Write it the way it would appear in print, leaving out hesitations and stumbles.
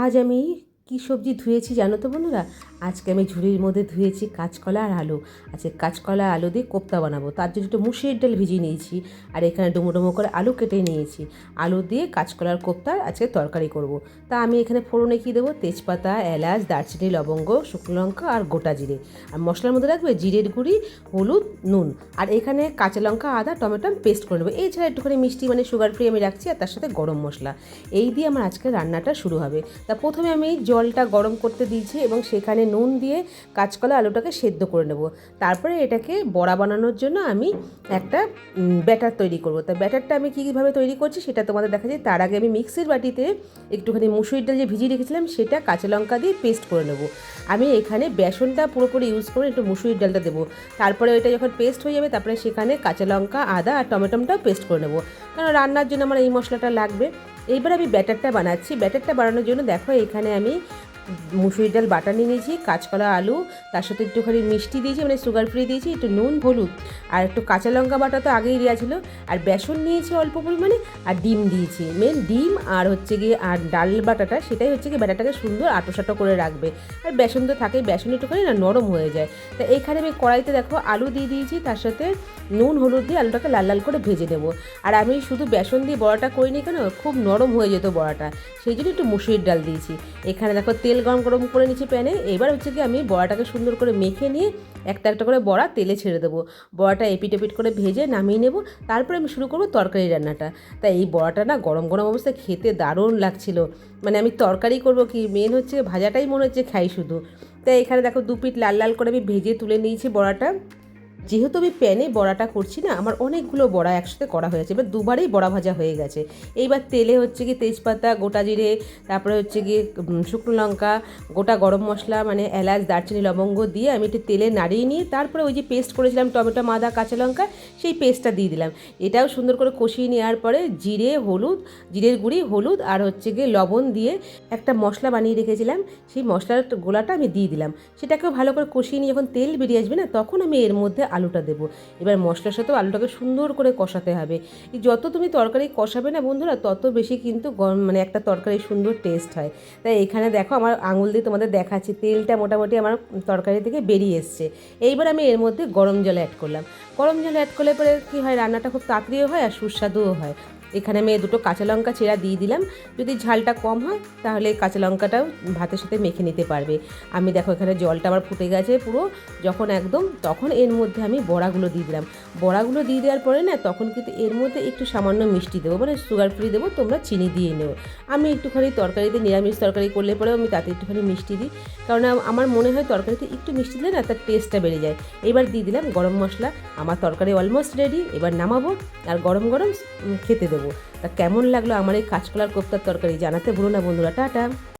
আজ আমি কি সবজি ধুয়েছি জানো তো বন্ধুরা? আজকে আমি ঝুড়ির মধ্যে ধুয়েছি কাঁচকলা আর আলু। আজকে কাঁচকলা আলু দিয়ে কোপ্তা বানাবো, তার জন্য একটু মুসুরির ডাল ভিজিয়ে নিয়েছি। আর এখানে ডুমো ডুমো করে আলু কেটে নিয়েছি। আলু দিয়ে কাঁচকলার কোপ্তার আজকে তরকারি করব। তা আমি এখানে ফোড়নে কী দেবো, তেজপাতা, এলাচ, দারচিনি, লবঙ্গ, শুকনো লঙ্কা আর গোটা জিরে। আর মশলার মধ্যে রাখবে জিরের গুঁড়ি, হলুদ, নুন। আর এখানে কাঁচা লঙ্কা, আদা, টমেটো পেস্ট করে নেবো। এছাড়া একটুখানি মিষ্টি মানে সুগার ফ্রি আমি রাখছি, আর তার সাথে গরম মশলা। এই দিয়ে আমার আজকে রান্নাটা শুরু হবে। তা প্রথমে আমি জলটা গরম করতে দিয়েছি এবং সেখানে নুন দিয়ে কাঁচকলা আলুটাকে সেদ্ধ করে নেব। তারপরে এটাকে বড়া বানানোর জন্য আমি একটা ব্যাটার তৈরি করব। তা ব্যাটারটা আমি কীভাবে তৈরি করছি সেটা তোমাদের দেখা যায়। তার আগে আমি মিক্সির বাটিতে একটুখানি মুসুরির ডাল যে ভিজিয়ে রেখেছিলাম সেটা কাঁচা লঙ্কা দিয়ে পেস্ট করে নেব। আমি এখানে বেসনটা পুরোপুরি ইউজ করে একটু মুসুরির ডালটা দেবো। তারপরে ওইটা যখন পেস্ট হয়ে যাবে তারপরে সেখানে কাঁচা লঙ্কা, আদা আর টমেটোটাও পেস্ট করে নেব, কারণ রান্নার জন্য আমার এই মশলাটা লাগবে। এইবার আমি ব্যাটারটা বানাচ্ছি। ব্যাটারটা বানানোর জন্য দেখো এখানে আমি মুসুরির ডাল বাটা নিয়ে নিয়েছি, কাঁচকলা, আলু, তার সাথে একটুখানি মিষ্টি দিয়েছি মানে সুগার ফ্রি দিয়েছি, একটু নুন, হলুদ আর একটু কাঁচা লঙ্কা বাটা তো আগেই দেওয়া ছিল, আর বেসন নিয়েছি অল্প পরিমাণে, আর ডিম দিয়েছি। মেন ডিম আর হচ্ছে গিয়ে আর ডাল বাটাটা সেটাই হচ্ছে গিয়ে ব্যাটারটাকে সুন্দর আটোসাটো করে রাখবে। আর বেসন তো থাকেই, বেসন একটুখানি না নরম হয়ে যায়। তা এইখানে আমি কড়াইতে দেখো আলু দিয়ে দিয়েছি, তার সাথে নুন হলুদ দিয়ে আলুটাকে লাল লাল করে ভেজে নেবো। আর আমি শুধু বেসন দিয়ে বড়াটা করিনি, কেন খুব নরম হয়ে যেত বড়াটা, সেই জন্য একটু মুসুরির ডাল দিয়েছি। এখানে দেখো তেল গরম করে নিচ্ছি প্যানে। এবার হচ্ছে কি আমি বড়াটাকে সুন্দর করে মেখে নিয়ে একটা একটা করে বড়া তেলে ছেড়ে দেবো। বড়াটা এপিট এপিট করে ভেজে নামিয়ে নেব। তারপরে আমি শুরু করবো তরকারি রান্নাটা। তাই এই বড়াটা না গরম গরম অবস্থায় খেতে দারুণ লাগছিল। মানে আমি তরকারি করব কি, মেন হচ্ছে ভাজাটাই মনে হচ্ছে খাই শুধু। তাই এখানে দেখো দু পিঠ লাল লাল করে আমি ভেজে তুলে নিয়েছি বড়াটা। যেহেতু আমি প্যানে বড়াটা করছি না, আমার অনেকগুলো বড়া একসাথে করা হয়েছে, এবার দুবারেই বড়া ভাজা হয়ে গেছে। এইবার তেলে হচ্ছে কি তেজপাতা, গোটা জিরে, তারপরে হচ্ছে গিয়ে শুকনো লঙ্কা, গোটা গরম মশলা মানে এলাচ, দারচিনি, লবঙ্গ দিয়ে আমি একটু তেলে নাড়িয়ে নিয়ে তারপরে ওই যে পেস্ট করেছিলাম টমেটো, আদা, কাঁচা লঙ্কা, সেই পেস্টটা দিয়ে দিলাম। এটাও সুন্দর করে কষিয়ে নেওয়ার পরে জিরে, হলুদ, জিরের গুঁড়ি, হলুদ আর হচ্ছে গিয়ে লবণ দিয়ে একটা মশলা বানিয়ে রেখেছিলাম, সেই মশলার গোলাটা আমি দিয়ে দিলাম। সেটাকেও ভালো করে কষিয়ে নিয়ে যখন তেল বেরিয়ে আসবে না, তখন আমি এর মধ্যে আলুটা দেবো। এবার মশলার সাথেও আলুটাকে সুন্দর করে কষাতে হবে। যত তুমি তরকারি কষাবে না বন্ধুরা, তত বেশি কিন্তু মানে একটা তরকারি সুন্দর টেস্ট হয়। তাই এখানে দেখো আমার আঙুল দিয়ে তোমাদের দেখাচ্ছি, তেলটা মোটামুটি আমার তরকারি থেকে বেরিয়ে এসছে। এইবার আমি এর মধ্যে গরম জল অ্যাড করলাম। গরম জল অ্যাড করলে পরে কী হয়, রান্নাটা খুব তাড়াতাড়িও হয় আর সুস্বাদুও হয়। এখানে আমি দুটো কাঁচা লঙ্কা চেরা দিয়ে দিলাম। যদি ঝালটা কম হয় তাহলে কাঁচা লঙ্কাটাও ভাতের সাথে মেখে নিতে পারবে। আমি দেখো এখানে জলটা আমার ফুটে গেছে পুরো যখন একদম, তখন এর মধ্যে আমি বড়াগুলো দিয়ে দিলাম। বড়াগুলো দিয়ে দেওয়ার পরে না, তখন কিন্তু এর মধ্যে একটু সামান্য মিষ্টি দেবো, মানে সুগার ফ্রি দেবো, তোমরা চিনি দিয়ে নেবো। আমি একটুখানি তরকারিতে নিরামিষ তরকারি করলে পরেও আমি তাতে একটুখানি মিষ্টি দিই, কারণ আমার মনে হয় তরকারিতে একটু মিষ্টি দিলে না তার টেস্টটা বেড়ে যায়। এবার দিয়ে দিলাম গরম মশলা। আমার তরকারি অলমোস্ট রেডি, এবার নামাবো আর গরম গরম খেতে দেবো। তা কেমন লাগলো আমার এই কাঁচকলার কোপ্তার তরকারি জানাতে ভুলো না বন্ধুরা। টাটা।